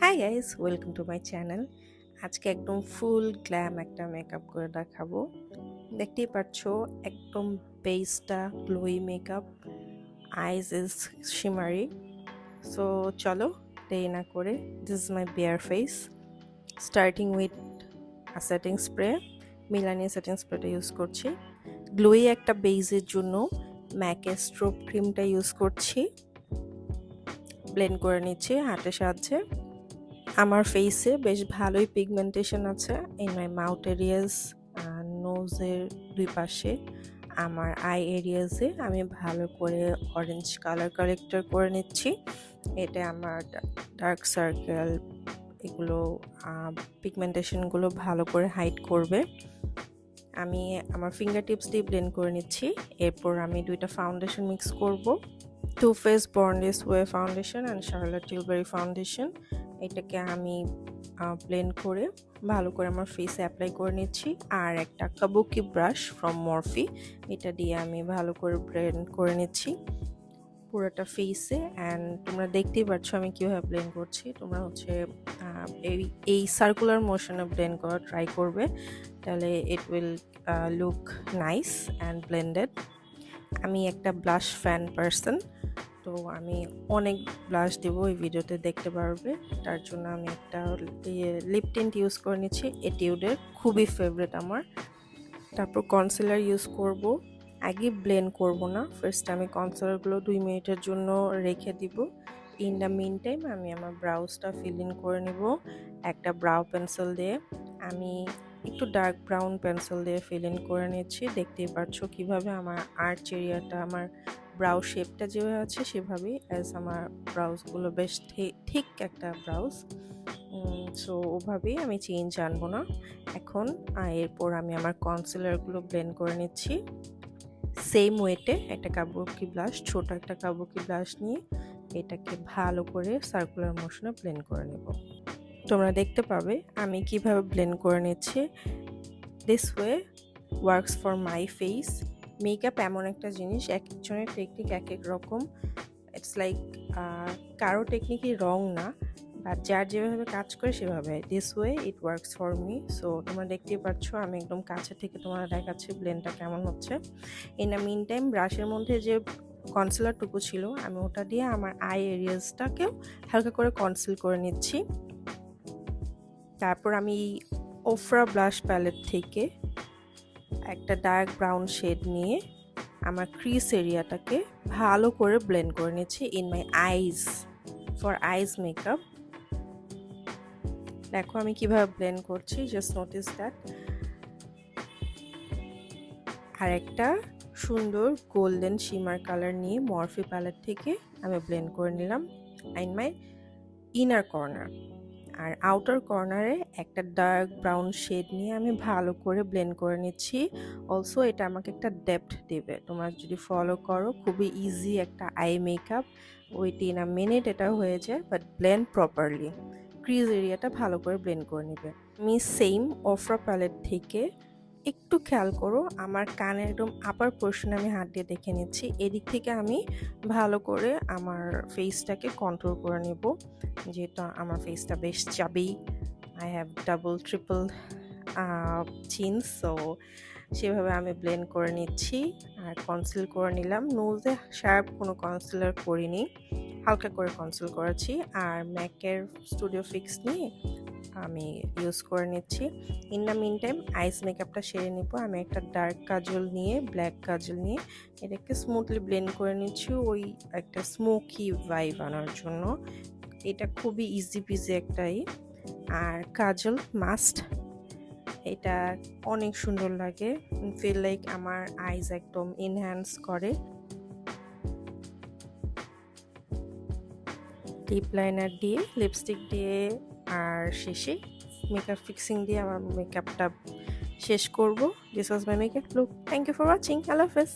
Hi guys, welcome to my channel. আজকে একদম ফুল glam একটা মেকআপ করে দেখাবো। দেখতেই পাচ্ছ, একদম বেসটা glowy makeup, eyes is shimmery. So চলো দেরি না করে, this is my bare face. Starting with setting spray, Milani setting স্প্রেটা ইউজ করছি। গ্লোই একটা বেসের জন্য ম্যাকের স্ট্রোব ক্রিমটা ইউজ করছি। ব্লেন্ড করে নিচ্ছি হাতের সাহায্যে। আমার ফেসে বেশ ভালোই পিগমেন্টেশন আছে ইন মাই মাউথ এরিয়াস, নোজের দুই পাশে। আমার আই এরিয়াসে আমি ভালো করে অরেঞ্জ কালার কালেক্টর করে নিচ্ছি। এটা আমার ডার্ক সার্কেল, এগুলো পিগমেন্টেশনগুলো ভালো করে হাইড করবে। আমি আমার ফিঙ্গার টিপস দিয়ে ব্লেন্ড করে নিচ্ছি। এরপর আমি দুইটা ফাউন্ডেশন মিক্স করব, Too Faced Born This Way foundation and Charlotte Tilbury foundation. এটাকে আমি ব্লেন্ড করে ভালো করে আমার ফেসে অ্যাপ্লাই করে নিচ্ছি। আর একটা কাবুকি ব্রাশ ফ্রম মরফি, এটা দিয়ে আমি ভালো করে ব্লেন্ড করে নিচ্ছি পুরোটা ফেসে। অ্যান্ড তোমরা দেখতেই পাচ্ছ আমি কীভাবে ব্লেন্ড করছি। তোমরা এই সার্কুলার মোশনে ব্লেন্ড করা ট্রাই করবে, তাহলে it will look nice and blended. আমি একটা ব্লাশ ফ্যান পারসন, তো আমি অনেক ব্লাশ দেবো, এই ভিডিওতে দেখতে পারবে। তার জন্য আমি একটা লিপ টিন্ট ইউজ করে নিচ্ছি এটিউডের, খুবই ফেভারিট আমার। তারপর কনসিলার ইউজ করব। আগে ব্লেন্ড করব না, ফার্স্ট আমি কনসিলারগুলো 2 মিনিটের জন্য রেখে দিব। ইন দ্য মিন টাইম আমি আমার ব্রাউজটা ফিল ইন করে নিব একটা ব্রাউ পেন্সিল দিয়ে। আমি একটু ডার্ক ব্রাউন পেন্সিল দিয়ে ফিল ইন করে নিচ্ছি। দেখতেই পাচ্ছ কিভাবে আমার আর্চ এরিয়াটা, আমার ব্রাউ শেপটা যেভাবে আছে সেভাবেই, অ্যাজ আমার ব্রাউজগুলো বেশ ঠিক একটা ব্রাউজ। সো ওভাবেই আমি চেঞ্জ আনবো না এখন। এরপর আমি আমার কনসিলারগুলো ব্লেন্ড করে নিচ্ছি সেম ওয়েটে। একটা কাবুকি ব্লাশ, ছোট একটা কাবুকি ব্লাশ নিয়ে এটাকে ভালো করে সার্কুলার মোশনে ব্লেন্ড করে নেব। তোমরা দেখতে পাবে আমি কিভাবে ব্লেন্ড করে নিচ্ছি। This way works for my face. Makeup এমন একটা জিনিস, এক একজনের টেকনিক এক এক রকম। ইটস লাইক কারো টেকনিকই রং না, বাট যার যেভাবে কাজ করে সেভাবে। This way it works for me. So তোমরা দেখতেই পাচ্ছ আমি একদম কাছে থেকে তোমরা দেখাচ্ছি ব্লেন্ডটা কেমন হচ্ছে। ইন দ্য মিন টাইম ব্রাশের মধ্যে যে কনসিলারটুকু ছিল আমি ওটা দিয়ে আমার আই এরিয়াসটাকেও হালকা করে কনসিল করে নিচ্ছি। তারপর আমি ওফরা ব্লাশ প্যালেট থেকে একটা ডার্ক ব্রাউন শেড নিয়ে আমার ক্রিস এরিয়াটাকে ভালো করে ব্লেন্ড করে নিচ্ছি in my eyes, for eyes makeup. দেখো আমি কিভাবে ব্লেন্ড করছি, জাস্ট নোটিস দ্যাট। আর একটা সুন্দর গোল্ডেন শিমার কালার নিয়ে মরফি প্যালেট থেকে আমি ব্লেন্ড করে নিলাম ইন মাই ইনার কর্নার। আর আউটার কর্নারে একটা ডার্ক ব্রাউন শেড নিয়ে আমি ভালো করে ব্লেন্ড করে নিচ্ছি। অলসো এটা আমাকে একটা ডেপথ দেবে। তোমরা যদি ফলো করো, খুবই ইজি একটা eye makeup, in a minute এটা হয়ে যায়, বাট ব্লেন্ড প্রপারলি। ক্রিজ এরিয়াটা ভালো করে ব্লেন্ড করে নেবে। আমি সেম ওফরা প্যালেট থেকে একটু খেয়াল করো, আমার কানের একদম আপার পোর্শনে আমি হাত দিয়ে দেখে নিচ্ছি। এদিক থেকে আমি ভালো করে আমার ফেসটাকে কন্ট্রোল করে নেব, যেহেতু আমার ফেসটা বেশ চাবি। আই হ্যাভ ডাবল ট্রিপল চিন, সো সেভাবে আমি ব্লেন্ড করে নিচ্ছি আর কনসিল করে নিলাম। নোজে শার্প কোনো কনসিলার করিনি, হালকা করে কনসিল করেছি। আর ম্যাকের স্টুডিও ফিক্স নিয়ে আমি ইউজ করে নিচ্ছি। ইন দ্য মিন টাইম আইস মেকআপটা সেরে নিব। আমি একটা ডার্ক কাজল নিয়ে, ব্ল্যাক কাজল নিয়ে এটাকে স্মুথলি ব্লেন্ড করে নিচ্ছি, ওই একটা স্মোকি ভাইব আনার জন্য। এটা খুবই ইজি পিজি একটাই। আর কাজল মাস্ট, এটা অনেক সুন্দর লাগে, ফিল লাইক আমার আইজ একদম এনহ্যান্স করে। লিপ লাইনার দিয়ে, লিপস্টিক দিয়ে, আর শেষে মেকআপ ফিক্সিং দিয়ে আমার মেকআপটা শেষ করব। This was my makeup look. Thank you for watching. আল্লাহ হাফেজ।